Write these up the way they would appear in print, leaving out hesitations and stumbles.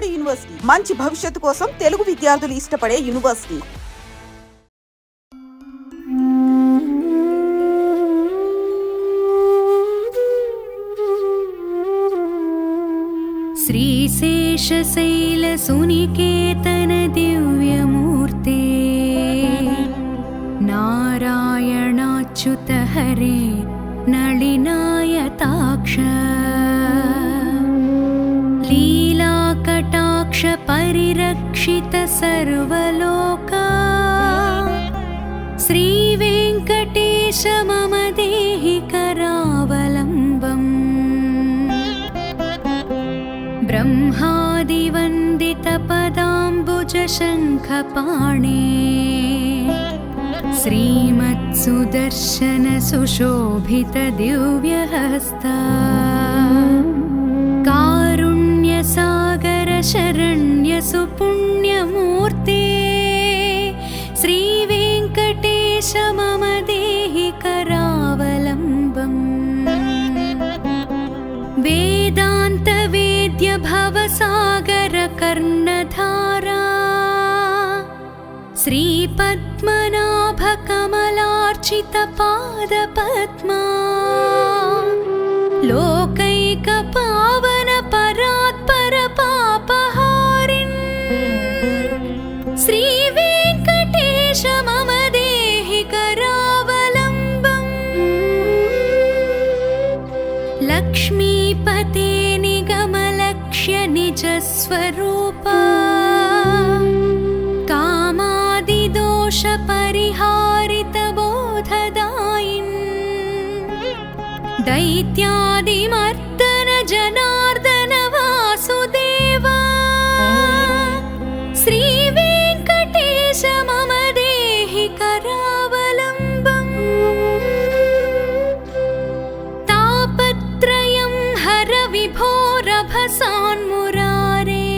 Board university మంచి భవిష్యత్తు కోసం తెలుగు విద్యార్థులు ఇష్టపడే యూనివర్సిటీ. శ్రీశేషశైల సునికేతన దివ్యమూర్తే నారాయణాచ్యుత హరే నళినాయతాక్ష లీలాకటాక్ష పరిరక్షిత సర్వలోకా శ్రీవేంకటేశ మమ దేహి కరావలంబం. బ్రహ్మాదివందిత పదాంబుజ శంఖపాణే శ్రీమత్సుదర్శన సుశోభిత దివ్యహస్తా కారుణ్య సాగర శరణ్య సుపుణ్యమూర్తే శ్రీ వెంకటేశ మమ దేహి కరావలంబం. వేదాంత వేద్య భవసాగర కర్ణధారా శ్రీ పద్మనాభ కమలార్చిత పాదపద్మా లోకైక పావన పరాత్పర పాపహారిన్ శ్రీ వెంకటేశ మమ దేహి కరావలంబం. లక్ష్మీపతే నిగమలక్ష్య నిజ స్వరూపా కామాదిదోష పరిహారిత బోధదాయిన్ దైత్యాదిమర్దన జనార్దన వాసుదేవా శ్రీ వెంకటేశ మమ దేహి కరావలంబం. తాపత్రయం హర విభో రభసాన్మురారే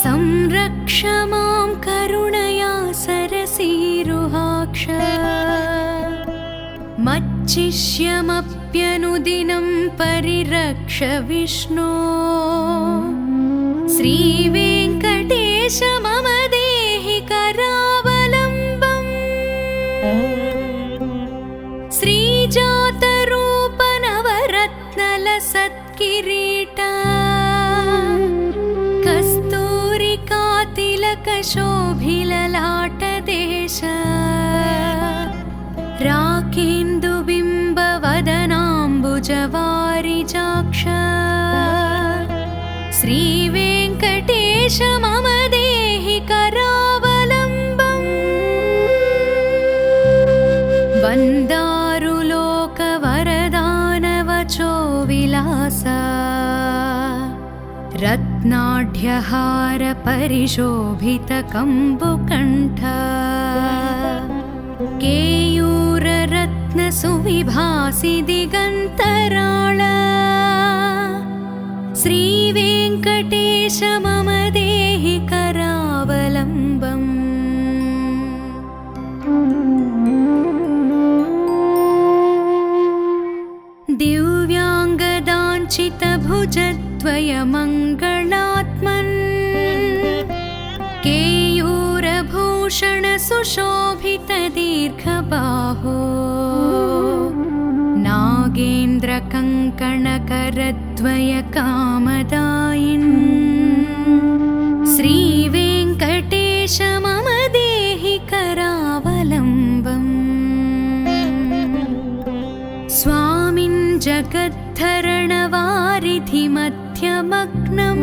సంరక్ష మాం కరుణయా సరసీరుహాక్ష మచ్చిష్యమప్యనుదినం పరిరక్ష విష్ణో శ్రీ వెంకటేశ మమ దేహి కరావలంబం. శ్రీజాత రూప నవరత్నల సత్కిరీట కస్తూరికా తిలక శోభిలలాట దేశ రాకేందు బింబ వదనాంబుజ వారిజాక్ష శ్రీ వెంకటేశ మమ దేహి కరావలంబం. వందారులోక వరదానవచో విలాస రత్నాఢ్యహార పరిశోభిత కంబుకంఠ కేయూర రత్న సువిభాసి దిగంతరాళ శ్రీ వెంకటేశ మమ దేహి కరావలంబం. దివ్యాంగదాంచిత భుజద్వయ మంగళాత్మన్ కేయూరభూషణ సుశోభిత దీర్ఘబాహో నాగేంద్ర కంకణ కరద్వయ కామదాయిన్ శ్రీ వెంకటేశ మమ దేహి కరావలంబం. స్వామిన్ జగద్ధరణ వారిధి మధ్యమగ్నం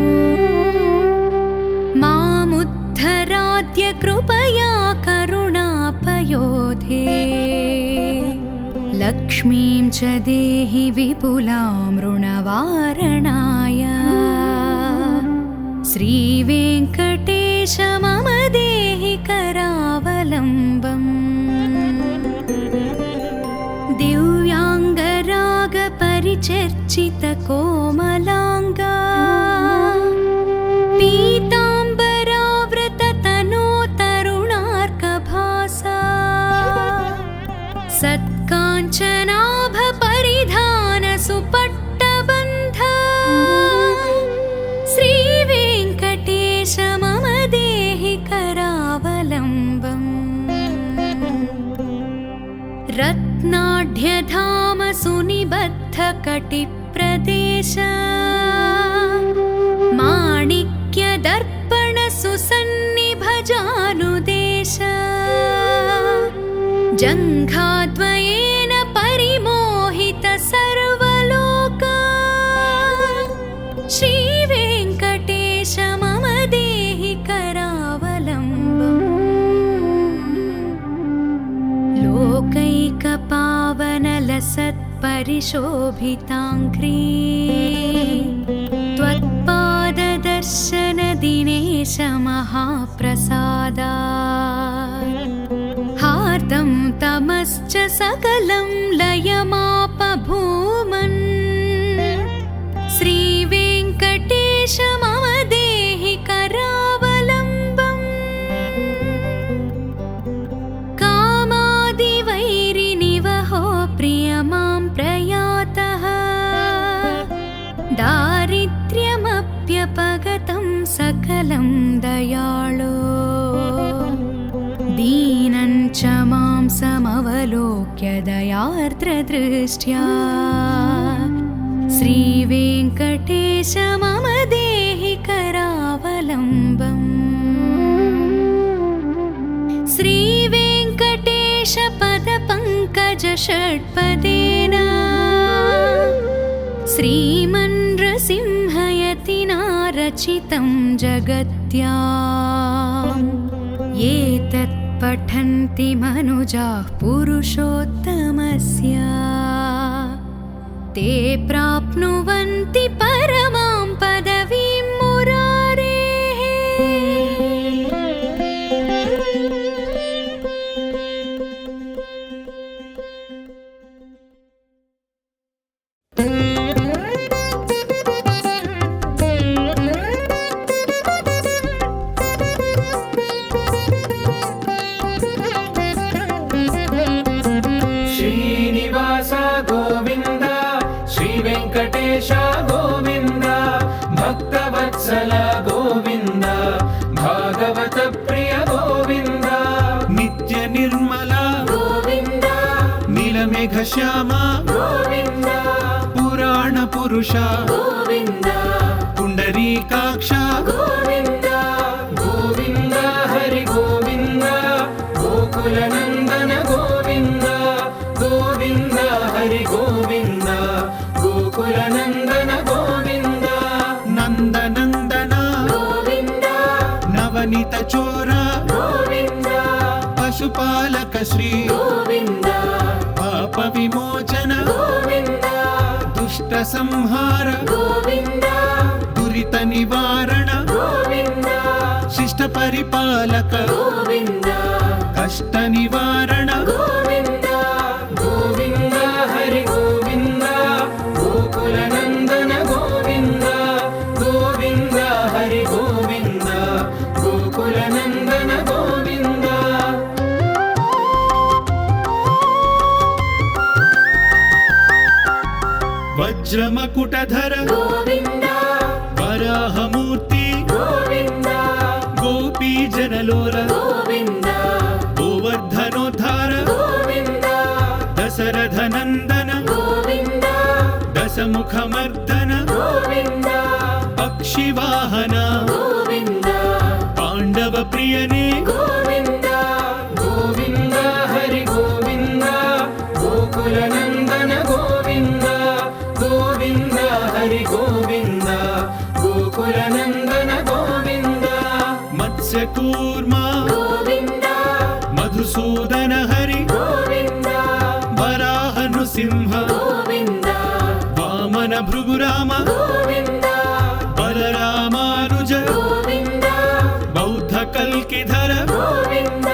మాముద్ధరాద్య కృపయా కరుణాపయోధే లక్ష్మీం చ దేహి విపులాం ऋणवारणाय శ్రీ వెంకటేశ మమ దేహి కరావలంబం. దివ్యాంగరాగ పరిచర్చిత కోమలాంగా పీతాంబరావ్రత తనో తరుణార్కభాసా సత్కాంచనాభ పరిధాన సుపట్టబంధ శ్రీ मध्यधाम सुनिबद्ध कटिप्रदेश माणिक्य दर्पण सुसन्निभ जानुदेश जङ्घाद्वयेन परिमोहित सर्वलोक श्रीवेङ्कटेश मम देहि करावलम्बम् लोकैकपावनलसत्परिशोभिताङ्घ्री त्वत्पाददर्शन दिनेश महाप्रसादात् हार्दं तमश्च सकलं लयमापभूमन् श्रीवेङ्कटेश मम देहि करावलम्बम् कामादिवैरिनिवहो प्रिय मां प्रयातः दारिद्र्यमप्यपगतं सकलं दयाळो दीनं च मां समवलोक्य दयार्द्रदृष्ट्या श्रीवेङ्कटेश मम देहि करावलम्बम् श्रीवेङ्कटेश पदपङ्कज षट्पदेन श्रीमन्नृसिंहयतिना रचितं जगत्याम् एतत् पठन्ति मनुजाः पुरुषोत्तमस्य ते प्राप्नुवन्ति परमां पदवीं मुरारेः। श्रीनिवास गोविन्द श्रीवेङ्कटेश गोविन्द भक्तवत्सल गोविन्द भागवत प्रिय गोविन्द नित्य निर्मल गोविन्द नीलमेघ श्याम गोविन्द पुराण पुरुष गोविन्द पुण्डरीकाक्ष गोविन्द गोविन्द हरि गोविन्द गोकुलनन्दन गोविन्द गोविन्द हरि गोविन्द गोकुलनन्दन गोविन्द नन्दनन्दन गोविन्द नवनीत चोर गोविन्द पशुपालक श्री गोविन्द पाप विमोचन गोविन्द दुष्ट संहार गोविन्द दुरित निवारण गोविन्द शिष्ट परिपालक गोविन्द कष्ट निवारण गोविन्द गोविन्द हरि गोविन्द गोकुलनन्दन गोविन्द गोविन्द हरि गोविन्द गोकुलनन्दन गोविन्द वज्रमकुटधर गोविन्द वराहमूर्ति गोविन्द गोपी जनलोल गोविन्द गोवर्धनोद्धार गोविन्द दशरथ नन्दन गोविन्द दशमुखमर्दन गोविन्द पक्षिवाहन गोविन्द पाण्डव प्रियने गोविन्द गोविन्द हरि गोविन्द गोकुलनन्दन गोविन्द गोविन्द हरि गोविन्द गोकुलनन्दन गोविन्द मत्स्यकूर्मा गोविन्द मधुसूदन हरि गोविन्द वराह नृसिंह गोविन्द वामन भृगुराम गोविन्द बलरामानुज गोविन्द बौद्ध कल्किधर गोविन्द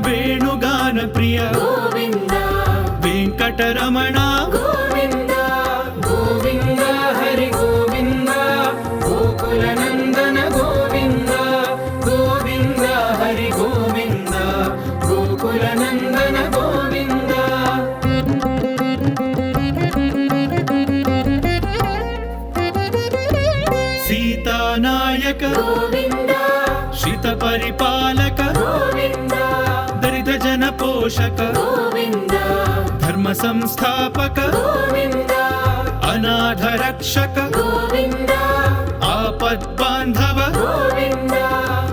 वेणुगान प्रिय गोविन्द वेङ्कटरमण गोविन्द गोविन्द हरि गोविन्द गोकुलनन्दन गोविन्द गोविन्द हरि गोविन्द गोकुलनन्दन गोविन्द सीतानायक गोविन्द श्रित परिपालक गोविन्द दरिद्र जन पोषक गोविन्द धर्म संस्थापक गोविन्द अनाथ रक्षक गोविन्द आपद्बान्धव गोविन्द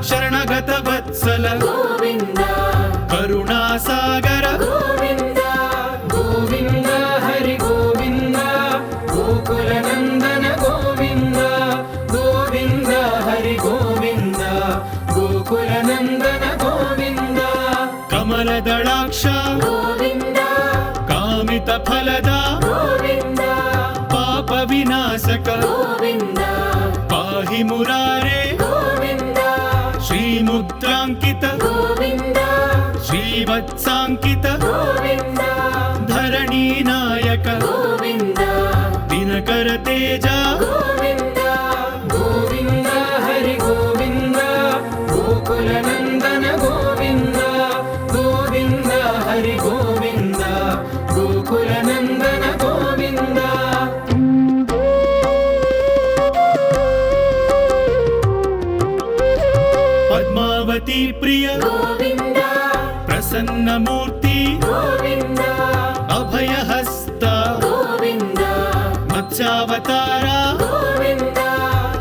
शरणगत वत्सल गोविन्द करुणासागर गोविन्द गोविन्द हरि गोविन्द गोकुलनन्दन गोविन्द गोविन्द हरि गोविन्द गोकुलनन्दन गोविन्द कमलदलाक्ष गोविन्द कामितफलदा गोविन्द पापविनाशक गोविन्द पाहि मुरारे गोविन्द श्रीमुद्राङ्कित गोविन्द श्रीवत्साङ्कित गोविन्द धरणीनायक गोविन्द दिनकर तेज गोविन्द गोविन्द हरि गोविन्द गोकुलनन्दन गोविन्द गोविन्द हरि गोविन्द गोकुलनन्दन गोविन्द पद्मावती प्रिय गोविन्द प्रसन्नमूर्ति गोविन्द अभयहस्त गोविन्द मत्स्यावतारा गोविन्द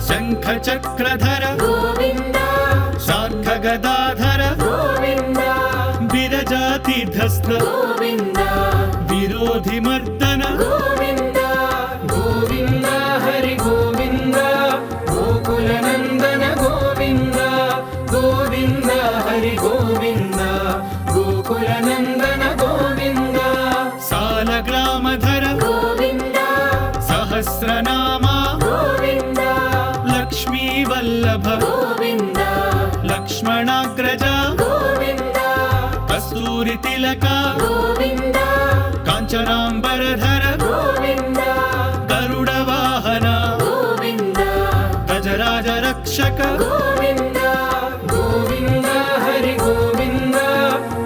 शङ्खचक्रधर गोविन्द शार्ङ्गगदाधर गोविन्द विरजातिधस्थ गोविन्द विरोधिमर्दन गोविन्द गोविन्द हरि गोविन्द गोकुलनन्दन गोविन्द गोविन्द हरि गोविन्द गोकुलनन्दन गोविन्द सालग्रामधर गोविन्द सहस्रनामा गोविन्द लक्ष्मीवल्लभ गोविन्द लक्ष्मणाग्रज गोविन्द कस्तूरितिलक गोविन्द काञ्चनाम्बरधर गोविन्द गरुडवाहन गोविन्द गजराजरक्षक गोविन्द गोविन्द हरि गोविन्द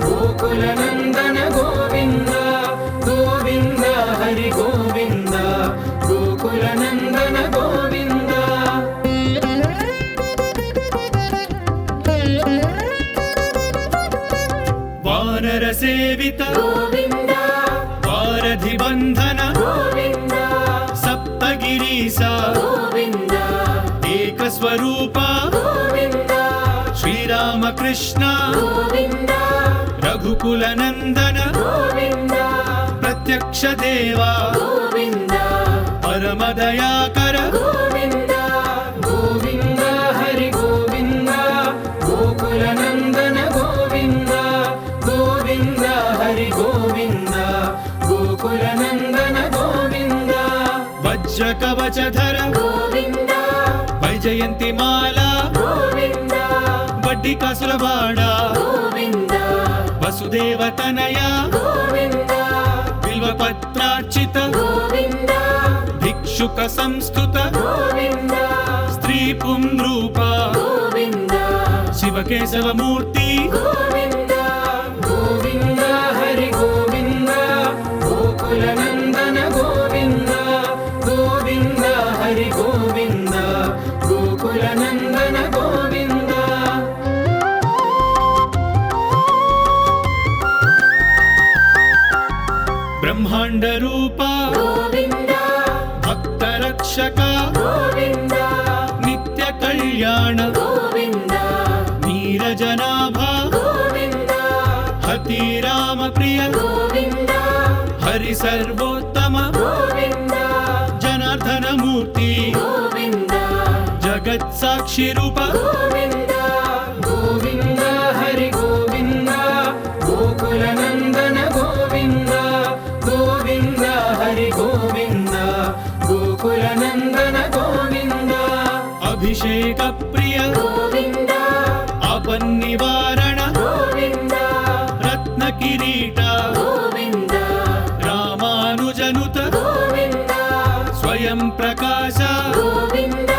गोकुलनन्दन गोविन्द गोविन्द हरि गोविन्द गोकुलनन्दन गोविन्द वानरसेवित गोविन्द वारधिबन्धन गोविन्द सप्तगिरीसा गोविन्द एकस्वरूप गोविन्द श्रीरामकृष्ण गोविन्द रघुकुलनन्दन गोविन्द प्रत्यक्ष देवा गोविन्द परमदयाकर गोविन्द गोविन्द हरि गोविन्द गोकुलनन्दन गोविन्द गोविन्द हरि गोविन्द गोकुलनन्दन गोविन्द वज्रकवचधर गोविन्द वैजयन्तिमाला गोविन्द वड्डिकासुरवाड गोविन्द वसुदेवतनया गोविन्द बिल्वपत्रार्चित गोविन्द भिक्षुक संस्तुत गोविन्द स्त्रीपुंरूप गोविन्द शिवकेशवमूर्ति गोविन्द गोविन्द हरि गोविन्द गोकुलनन्दन गोविन्द गोविन्द हरि गोविन्द गोकुलनन्दन गोविन्द ब्रह्माण्डरूप गोविन्द भक्तरक्षक गोविन्द नित्यकल्याण गोविन्द नीरजनाभ गोविन्द हतिरामप्रिय गोविन्द हरिसर्वोत्तम गोविन्द जनार्दनमूर्ति गोविन्द जगत्साक्षिरूप गोविन्द गोविन्द हरि गोविन्द गोकुलनन्दन गोविन्द गोविन्द हरि गोविन्द गोकुलनन्दन गोविन्द अभिषेक प्रिय गोविन्द आपन्निवारण गोविन्द रत्नकिरीट गोविन्द रामानुजनुत गोविन्द स्वयं प्रकाश गोविन्द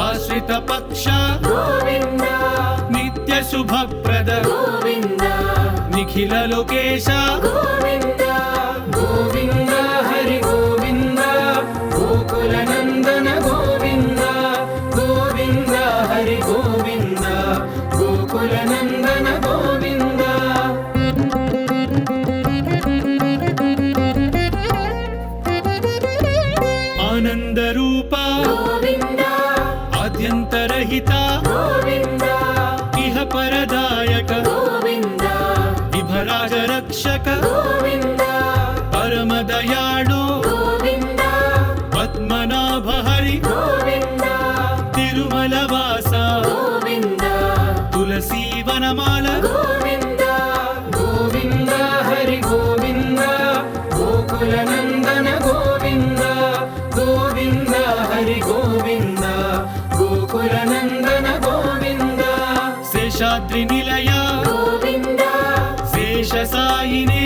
आश्रितपक्ष गोविन्द नित्यशुभप्रद गोविन्द निखिल लोकेश गोविन्द गोविन्द हरि गोविन्द गोकुलनन्दन गोविन्द गोविन्द हरि गोविन्द गोकुलनन्दन गोविन्द आद्यन्तरहिता गोविन्द इह परदायक गोविन्द विभराजरक्षक गोविन्द परमदयाळु गोविन्द पद्मनाभ हरि गोविन्द तिरुमलवास गोविन्द तुलसीवनमाल गोविन्द गोविन्द हरि गोविन्द गोकुलनन्दन गोविन्द गोविन्द हरि गोविन्द गोकुलनन्दन गोविन्द शेषाद्रिनिलय गोविन्द शेषसायिने